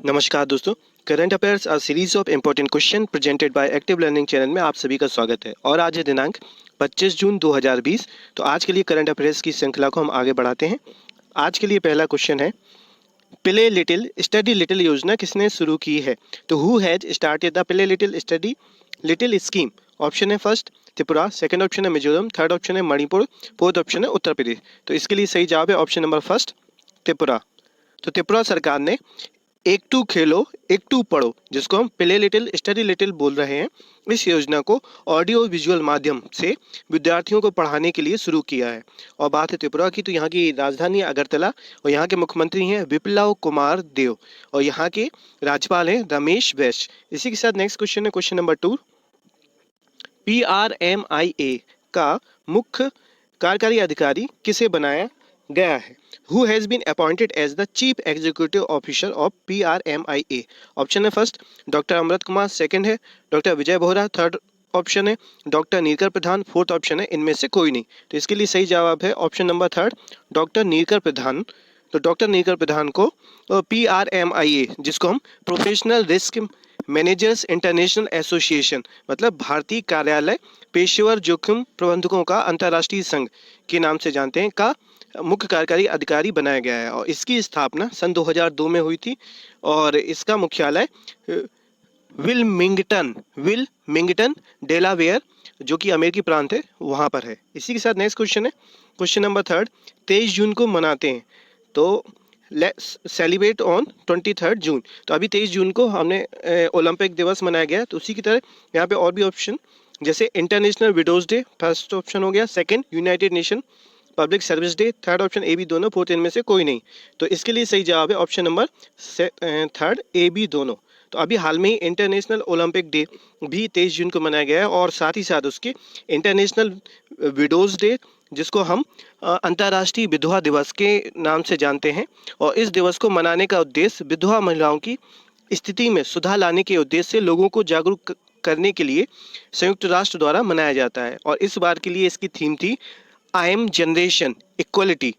नमस्कार दोस्तों। Current affairs a series of important question presented by active learning channel में आप सभी का स्वागत है और आज है दिनांक 25 जून 2020। तो आज के लिए करंट अफेयर्स की श्रृंखला को हम आगे बढ़ाते हैं। आज के लिए पहला क्वेश्चन है, प्ले लिटिल स्टडी लिटिल योजना किसने शुरू की है? तो who has started the play little study little scheme? Option है फर्स्ट त्रिपुरा, सेकंड ऑप्शन है मिजोरम, थर्ड ऑप्शन है मणिपुर, फोर्थ ऑप्शन है उत्तर प्रदेश। तो इसके लिए सही जवाब है ऑप्शन नंबर फर्स्ट त्रिपुरा। तो त्रिपुरा सरकार ने एक टू खेलो एक टू पढ़ो, जिसको हम प्ले लिटिल स्टडी लिटिल बोल रहे हैं, इस योजना को ऑडियो विजुअल माध्यम से विद्यार्थियों को पढ़ाने के लिए शुरू किया है। और बात है त्रिपुरा की, तो यहाँ की राजधानी है अगरतला और यहाँ के मुख्यमंत्री हैं विप्लव कुमार देव और यहाँ के राज्यपाल हैं रमेश बैस। इसी के साथ नेक्स्ट क्वेश्चन है क्वेश्चन नंबर 2। PRMIA का मुख्य कार्यकारी अधिकारी किसे बनाया गया है? Who has been appointed as the Chief Executive Officer of PRMIA? Option है first doctor Amrit Kumar, second है डॉक्टर विजय बोहरा, थर्ड ऑप्शन है डॉक्टर नीलकर प्रधान, फोर्थ ऑप्शन है इनमें से कोई नहीं। तो इसके लिए सही जवाब है ऑप्शन नंबर थर्ड डॉक्टर नीलकर प्रधान। तो डॉक्टर नीलकर प्रधान को PRMIA, जिसको हम professional risk managers international association मतलब भारतीय कार्यालय पेशेवर जोखिम प्रबंधकों का अंतर्राष्ट्रीय संघ के नाम से जानते हैं, का मुख्य कार्यकारी अधिकारी बनाया गया है। और इसकी स्थापना सन 2002 में हुई थी और इसका मुख्यालय विलमिंगटन डेलावेयर, जो कि अमेरिकी प्रांत है, वहाँ पर है। इसी के साथ नेक्स्ट क्वेश्चन है क्वेश्चन नंबर थर्ड। 23 जून को मनाते हैं तो सेलिब्रेट ऑन 23 जून। तो अभी 23 जून को हमने ओलंपिक दिवस मनाया गया, तो उसी की तरह यहाँ पे और भी ऑप्शन, जैसे international widows day first option हो गया, second united nation public service day, third option A B दोनों, फोर्थ इनमें से कोई नहीं। तो इसके लिए सही जवाब है option number third A B दोनों। तो अभी हाल में ही इंटरनेशनल ओलंपिक डे भी 23 जून को मनाया गया है और साथ ही साथ उसके इंटरनेशनल विडोज डे, जिसको हम अंतर्राष्ट्रीय विधवा दिवस के नाम से जानते हैं। और इस दिवस को मनाने का उद्देश्य विधवा महिलाओं की स्थिति में सुधार लाने के उद्देश्य से लोगों को जागरूक करने के लिए संयुक्त राष्ट्र द्वारा मनाया जाता है। और इस बार के लिए इसकी थीम थी I am generation equality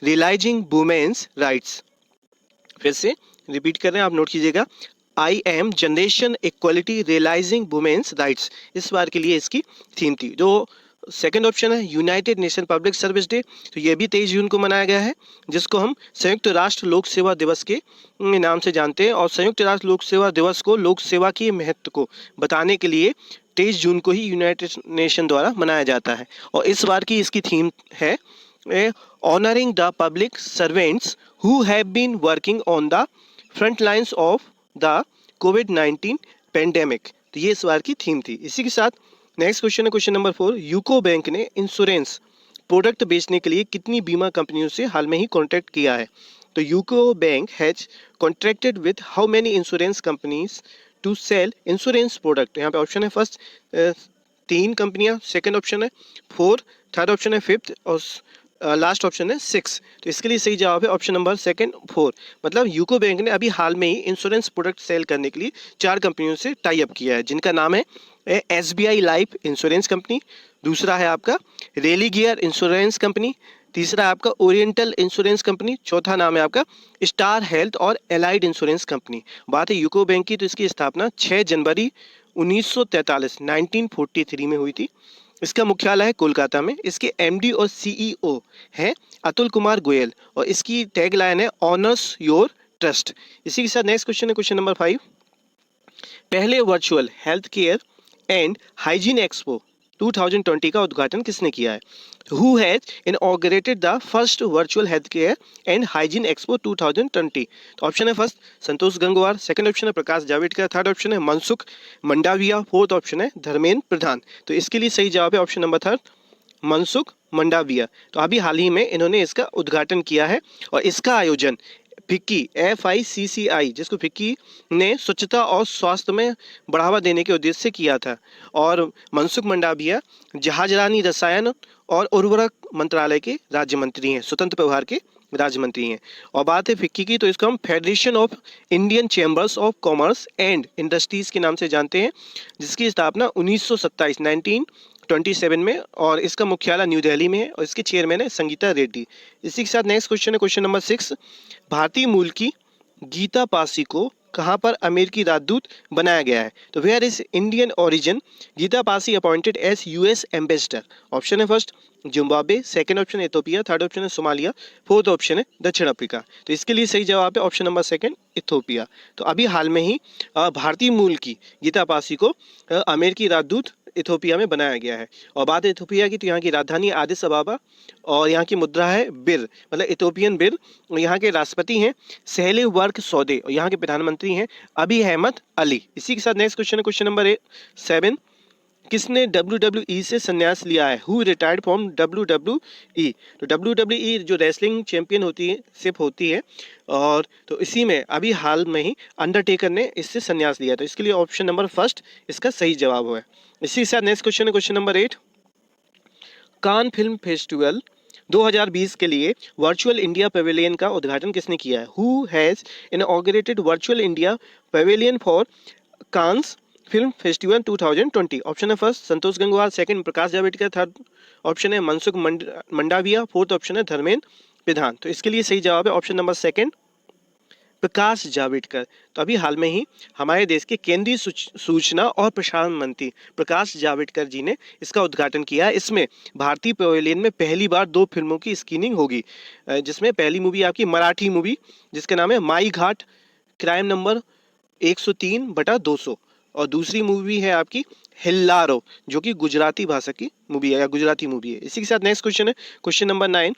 realizing women's rights. फिर से रिपीट कर रहे हैं, आप नोट कीजिएगा, I am generation equality realizing women's rights इस बार के लिए इसकी थीम थी। जो सेकंड ऑप्शन है united nation public service day, तो ये भी 23 जून को मनाया गया है, जिसको हम संयुक्त राष्ट्र लोक सेवा दिवस के नाम से जानते हैं। और संयुक्त राष्ट्र लोक सेवा दिवस को लोक सेवा के महत्व को बताने के लिए 23 जून को ही यूनाइटेड नेशन द्वारा मनाया जाता है। और इस बार की इसकी थीम है honoring the public servants who have been working on the front lines of the कोविड-19 पेंडेमिक। तो ये इस बार की थीम थी। इसी के साथ नेक्स्ट क्वेश्चन है क्वेश्चन नंबर 4। यूको बैंक ने इंश्योरेंस प्रोडक्ट बेचने के लिए कितनी बीमा कंपनियों से हाल में ही कॉन्ट्रैक्ट किया है? तो UCO bank has contracted with how many insurance companies to sell insurance product? यहाँ पे ऑप्शन है फर्स्ट 3 कंपनियां, सेकंड ऑप्शन है 4, थर्ड ऑप्शन है 5 और लास्ट ऑप्शन है 6। तो इसके लिए सही जवाब है ऑप्शन नंबर सेकंड 4। मतलब यूको बैंक ने अभी हाल में ही इंश्योरेंस प्रोडक्ट सेल करने के लिए 4 कंपनियों से टाई अप किया है, जिनका नाम है SBI लाइफ इंश्योरेंस कंपनी, दूसरा है आपका रेलिगियर इंश्योरेंस कंपनी, तीसरा है आपका ओरिएंटल इंश्योरेंस कंपनी, चौथा नाम है आपका स्टार हेल्थ और एलाइड इंश्योरेंस कंपनी। बात है यूको बैंक की, तो इसकी स्थापना 6 जनवरी 1943 में हुई थी। इसका मुख्यालय है कोलकाता में। इसके MD और CEO हैं अतुल कुमार गोयल और इसकी टैगलाइन है ऑनर्स योर ट्रस्ट। इसी के साथ नेक्स्ट क्वेश्चन है क्वेश्चन नंबर 5। पहले virtual health care and hygiene expo 2020 का उद्घाटन किसने किया है? Who has inaugurated the first virtual healthcare and hygiene expo 2020? तो ऑप्शन है first Santosh Gangwar, second option है प्रकाश जावड़ेकर, थर्ड ऑप्शन है मनसुख मंडाविया, फोर्थ ऑप्शन है धर्मेंद्र प्रधान। तो इसके लिए सही जवाब है option number third Mansukh Mandaviya. तो अभी हाल ही में इन्होंने इसका उद्घाटन किया है और इसका आयोजन फिक्की FICCI, जिसको फिक्की ने स्वच्छता और स्वास्थ्य में बढ़ावा देने के उद्देश्य से किया था। और मनसुख मंडाविया जहाजरानी रसायन और उर्वरक मंत्रालय के राज्य मंत्री हैं, स्वतंत्र प्रभार के राज्य मंत्री हैं। और बात है फिक्की की, तो इसको हम federation of Indian chambers of commerce and industries के नाम से जानते हैं, जिसकी स्थापना 1927 में और इसका मुख्यालय न्यू दिल्ली में है और इसके चेयरमैन है संगीता रेड्डी। इसी के साथ नेक्स्ट क्वेश्चन है क्वेश्चन नंबर 6। भारतीय मूल की गीता पासी को कहाँ पर अमेरिकी राजदूत बनाया गया है? तो where is Indian origin Geeta Pasi appointed as US ambassador? Option है फर्स्ट जिम्बाब्वे, सेकंड ऑप्शन है इथोपिया, थर्ड ऑप्शन है सोमालिया, फोर्थ ऑप्शन है दक्षिण अफ्रीका। तो इसके लिए सही जवाब है ऑप्शन नंबर सेकंड इथोपिया। तो अभी हाल में ही भारतीय मूल की गीता पासी को अमेरिकी राजदूत इथोपिया में बनाया गया है। और बात है इथोपिया की, तो यहाँ की राजधानी आदिस अबाबा और यहाँ की मुद्रा है बिर, मतलब इथोपियन बिर। और यहाँ के राष्ट्रपति हैं सहले वर्क सौदे और यहाँ के प्रधानमंत्री हैं अभी अहमद अली। इसी के साथ नेक्स्ट क्वेश्चन है क्वेश्चन नंबर 7। किसने WWE से संन्यास लिया है? Who retired from WWE? तो WWE जो रेसलिंग चैंपियन होती है और तो इसी में अभी हाल में ही अंडरटेकर ने इससे संन्यास लिया। तो इसके लिए ऑप्शन नंबर फर्स्ट इसका सही जवाब है। इसी के साथ नेक्स्ट क्वेश्चन है question number 8। Cannes film festival 2020 के लिए वर्चुअल इंडिया पवेलियन का उद्घाटन किसने किया है? Who has inaugurated virtual India pavilion for Cannes film festival 2020? Option है first Santosh Gangwar, second Prakash Javadekar, third option है मनसुख मंडाविया, फोर्थ ऑप्शन है धर्मेंद्र प्रधान। तो इसके लिए सही जवाब है option number second Prakash Javadekar. तो अभी हाल में ही हमारे देश के केंद्रीय सूचना और प्रसारण मंत्री प्रकाश जावड़ेकर जी ने इसका उद्घाटन किया है। इसमें भारतीय पवेलियन में पहली बार 2 फिल्मों की स्क्रीनिंग होगी, जिसमें पहली मूवी आपकी मराठी मूवी जिसका नाम है माई घाट क्राइम नंबर 103/200 और दूसरी मूवी है आपकी हिल्लारो जो कि गुजराती भाषा की मूवी है या गुजराती मूवी है। इसी के साथ नेक्स्ट क्वेश्चन है क्वेश्चन नंबर 9।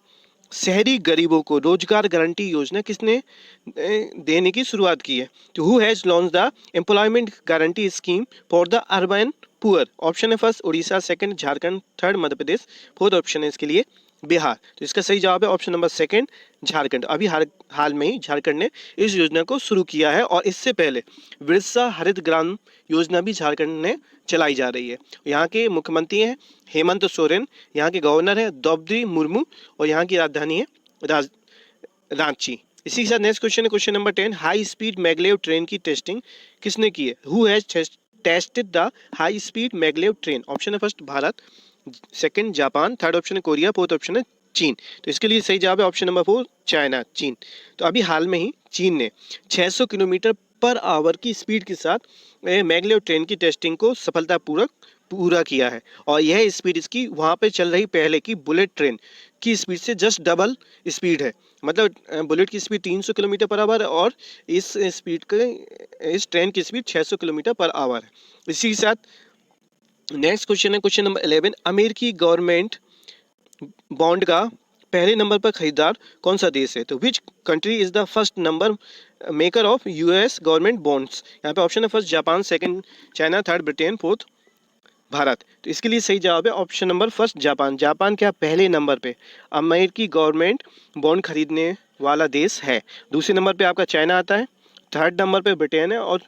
शहरी गरीबों को रोजगार गारंटी योजना किसने देने की शुरुआत की है? तो who has launch the employment guarantee scheme for the urban poor? Option है first Orissa, second Jharkhand, third Madhya Pradesh, fourth option है इसके लिए बिहार। तो इसका सही जवाब है ऑप्शन नंबर सेकंड झारखंड। अभी हाल में ही झारखंड ने इस योजना को शुरू किया है और इससे पहले बिरसा हरित ग्राम योजना भी झारखंड में चलाई जा रही है। यहाँ के मुख्यमंत्री हैं हेमंत सोरेन, यहाँ के गवर्नर है द्रौपदी मुर्मू और यहाँ की राजधानी है रांची। इसी के साथ नेक्स्ट क्वेश्चन है question number 10। High speed maglev train की टेस्टिंग किसने की है? Who has tested the high speed maglev train? Option है first Bharat, second Japan, third option है कोरिया, फोर्थ ऑप्शन है चीन। तो इसके लिए सही जवाब है ऑप्शन नंबर 4 चाइना, चीन। तो अभी हाल में ही चीन ने 600 किलोमीटर पर आवर की स्पीड के साथ मैगलेव ट्रेन की टेस्टिंग को सफलतापूर्वक पूरा किया है और यह स्पीड इसकी वहाँ पे चल रही पहले की बुलेट ट्रेन की स्पीड से जस्ट डबल स्पीड है। मतलब बुलेट की स्पीड 300 किलोमीटर पर आवर और इस ट्रेन की स्पीड 600 किलोमीटर पर आवर है। इसी के साथ नेक्स्ट क्वेश्चन है क्वेश्चन नंबर 11। अमेरिकी गवर्नमेंट बॉन्ड का पहले नंबर पर खरीदार कौन सा देश है? तो which country is the first number maker of US government bonds? यहाँ पे ऑप्शन है first Japan, second China, third Britain, fourth Bharat. तो इसके लिए सही जवाब है option number first Japan. Japan क्या पहले नंबर पे अमेरिकी गवर्नमेंट बॉन्ड खरीदने वाला देश है। दूसरे नंबर पे आपका चाइना आता है, थर्ड नंबर पे ब्रिटेन है और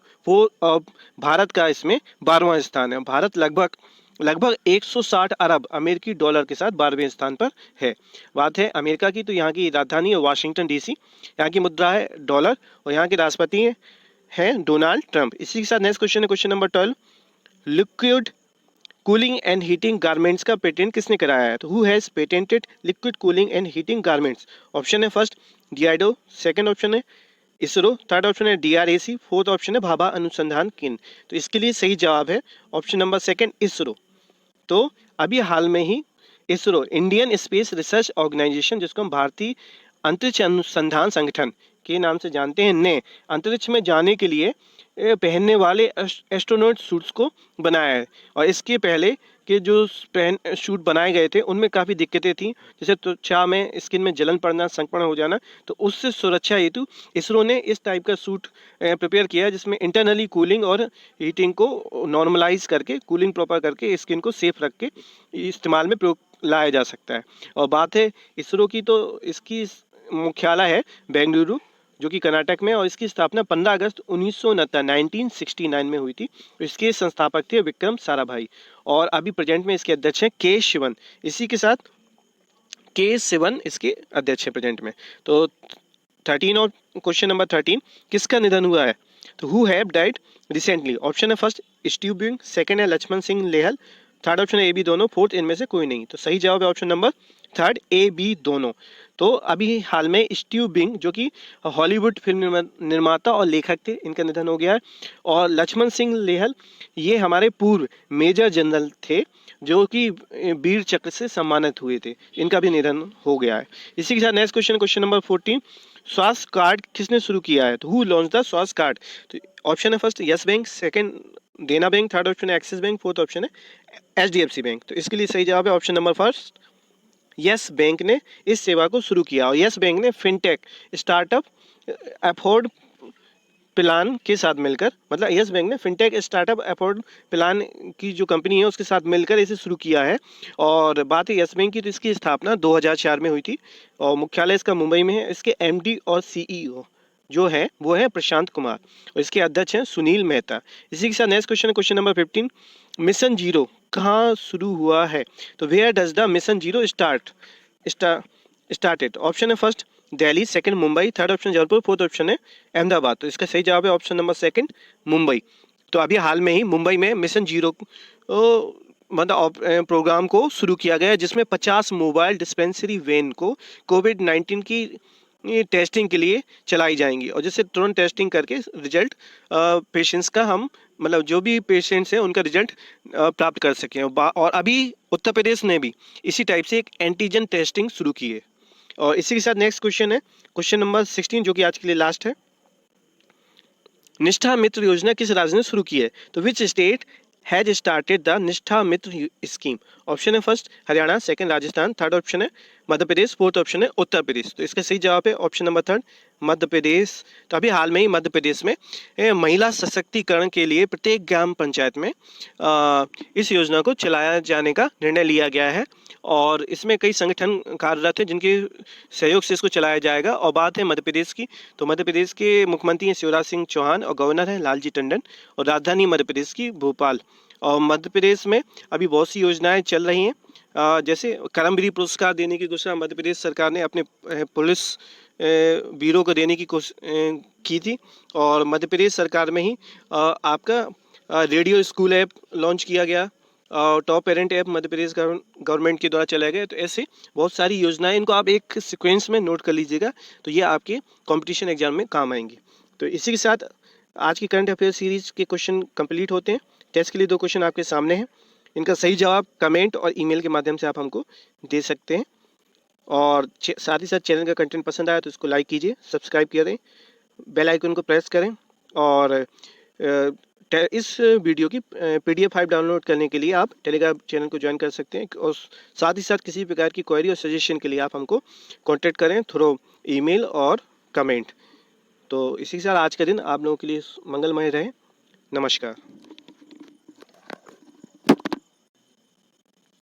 भारत का इसमें 12वां स्थान है। भारत लगभग 160 अरब अमेरिकी डॉलर के साथ 12वें स्थान पर है। बात है अमेरिका की, तो यहाँ की राजधानी है वाशिंगटन डीसी, यहाँ की मुद्रा है डॉलर और यहाँ के राष्ट्रपति हैं डोनाल्ड ट्रंप। इसी के साथ नेक्स्ट क्वेश्चन है question number 12। Liquid cooling and heating garments का पेटेंट किसने कराया है? तो who has patented liquid cooling and heating garments? Option है फर्स्ट डियाडो, सेकंड ऑप्शन है इसरो, थर्ड ऑप्शन है DRAC, फोर्थ ऑप्शन है भाभा अनुसंधान केंद्र। तो इसके लिए सही जवाब है ऑप्शन नंबर सेकंड इसरो। तो अभी हाल में ही ISRO Indian space research organisation जिसको हम भारतीय अंतरिक्ष अनुसंधान संगठन के नाम से जानते हैं ने अंतरिक्ष में जाने के लिए पहनने वाले एस्ट्रोनॉट सूट्स को बनाया है। और इसके पहले के जो सूट बनाए गए थे उनमें काफ़ी दिक्कतें थी, जैसे त्वचा में स्किन में जलन पड़ना, संक्रमण हो जाना। तो उससे सुरक्षा हेतु इसरो ने इस टाइप का सूट प्रिपेयर किया जिसमें इंटरनली कूलिंग और हीटिंग को नॉर्मलाइज करके, कूलिंग प्रॉपर करके स्किन को सेफ रख के इस्तेमाल में प्रयोग लाया जा सकता है। और बात है इसरो की, तो इसकी मुख्यालय है बेंगलुरु जो कि कर्नाटक में, और इसकी स्थापना 15 अगस्त 1969 में हुई थी। इसके संस्थापक थे विक्रम साराभाई और अभी प्रेजेंट में इसके अध्यक्ष हैं के शिवन। इसी के साथ के शिवन इसके अध्यक्ष हैं प्रेजेंट में। तो 13 और क्वेश्चन नंबर 13 किसका निधन हुआ है? तो who have died recently? Option है फर्स्ट स्टीव बिंग, सेकंड है लक्ष्मण सिंह लेहल, थर्ड ऑप्शन है ये भी दोनों, फोर्थ इनमें से कोई नहीं। तो सही जवाब है option number third A B दोनों। तो अभी हाल में स्टीव बिंग जो कि हॉलीवुड फिल्म निर्माता और लेखक थे, इनका निधन हो गया है। और लक्ष्मण सिंह लेहल ये हमारे पूर्व मेजर जनरल थे जो कि वीर चक्र से सम्मानित हुए थे, इनका भी निधन हो गया है। इसी के साथ नेक्स्ट क्वेश्चन, क्वेश्चन नंबर 14, स्वास्थ्य कार्ड किसने शुरू किया है? तो हु लॉन्च द स्वास्थ्य कार्ड? तो ऑप्शन है फर्स्ट यस बैंक, सेकंड देना बैंक, थर्ड ऑप्शन है एक्सिस बैंक, फोर्थ ऑप्शन है एचडीएफसी बैंक। तो इसके लिए सही जवाब है option number first, yes bank ने इस सेवा को शुरू किया। और यस बैंक ने फिनटेक स्टार्टअप अफोर्ड प्लान के साथ मिलकर, मतलब यस बैंक ने फिनटेक स्टार्टअप अफोर्ड प्लान की जो कंपनी है उसके साथ मिलकर इसे शुरू किया है। और बात है यस बैंक की, तो इसकी स्थापना 2004 में हुई थी और मुख्यालय इसका मुंबई में है। इसके एमडी और सीईओ जो है वो है प्रशांत कुमार और इसके अध्यक्ष हैं सुनील मेहता। इसी के साथ नेक्स्ट क्वेश्चन है क्वेश्चन नंबर 15, मिशन जीरो कहाँ शुरू हुआ है? तो where does the mission zero started? Option है first Delhi, second Mumbai, third option Jaipur, fourth option है अहमदाबाद। तो इसका सही जवाब है ऑप्शन नंबर सेकंड मुंबई। तो अभी हाल में ही मुंबई में मिशन जीरो मतलब प्रोग्राम को शुरू किया गया जिसमें 50 मोबाइल डिस्पेंसरी वैन को कोविड-19 की टेस्टिंग के लिए चलाई जाएंगी और जिससे तुरंत टेस्टिंग करके रिजल्ट पेशेंट्स का हम मतलब जो भी पेशेंट्स हैं उनका रिजल्ट प्राप्त कर सकें। और अभी उत्तर प्रदेश ने भी इसी टाइप से एक एंटीजन टेस्टिंग शुरू की है। और इसी के साथ नेक्स्ट क्वेश्चन है क्वेश्चन नंबर 16 जो कि आज के लिए लास्ट है, निष्ठा मित्र योजना किस राज्य ने शुरू की है? तो which state has started the निष्ठा मित्र स्कीम? ऑप्शन है first Haryana, second Rajasthan, third option है मध्य प्रदेश, फोर्थ ऑप्शन है उत्तर प्रदेश। तो इसका सही जवाब है ऑप्शन नंबर थर्ड मध्य प्रदेश। तो अभी हाल में ही मध्य प्रदेश में महिला सशक्तिकरण के लिए प्रत्येक ग्राम पंचायत में इस योजना को चलाया जाने का निर्णय लिया गया है और इसमें कई संगठन कार्यरत हैं जिनके सहयोग से इसको चलाया जाएगा। और बात है मध्य प्रदेश की, तो मध्य प्रदेश के मुख्यमंत्री हैं शिवराज सिंह चौहान और गवर्नर हैं लालजी टंडन और राजधानी मध्य प्रदेश की भोपाल। और मध्य प्रदेश में अभी बहुत सी योजनाएं चल रही हैं, जैसे कर्मवीर पुरस्कार देने की घोषणा मध्य प्रदेश सरकार ने अपने पुलिस वीरों को देने की कोशिश की थी। और मध्य प्रदेश सरकार में ही आपका रेडियो स्कूल ऐप लॉन्च किया गया और top parent app Madhya Pradesh government के द्वारा चलाए गए। तो ऐसे बहुत सारी योजनाएं, इनको आप एक सीक्वेंस में नोट कर लीजिएगा तो ये आपके कंपटीशन एग्जाम में काम आएंगी। तो इसी के साथ आज की करंट अफेयर सीरीज के क्वेश्चन कंप्लीट होते हैं। टेस्ट के लिए 2 क्वेश्चन आपके सामने हैं, इनका सही जवाब कमेंट और ईमेल के माध्यम से आप हमको दे सकते हैं। और साथ ही साथ चैनल का कंटेंट पसंद आया तो इसको लाइक कीजिए, सब्सक्राइब करें, बेल आइकन को प्रेस करें। और इस वीडियो की PDF फाइल डाउनलोड करने के लिए आप टेलीग्राम चैनल को ज्वाइन कर सकते हैं और साथ ही साथ किसी प्रकार की क्वेरी और सजेशन के लिए आप हमको कांटेक्ट करें थ्रू ईमेल और कमेंट। तो इसी के साथ आज का दिन आप लोगों के लिए मंगलमय रहे। नमस्कार।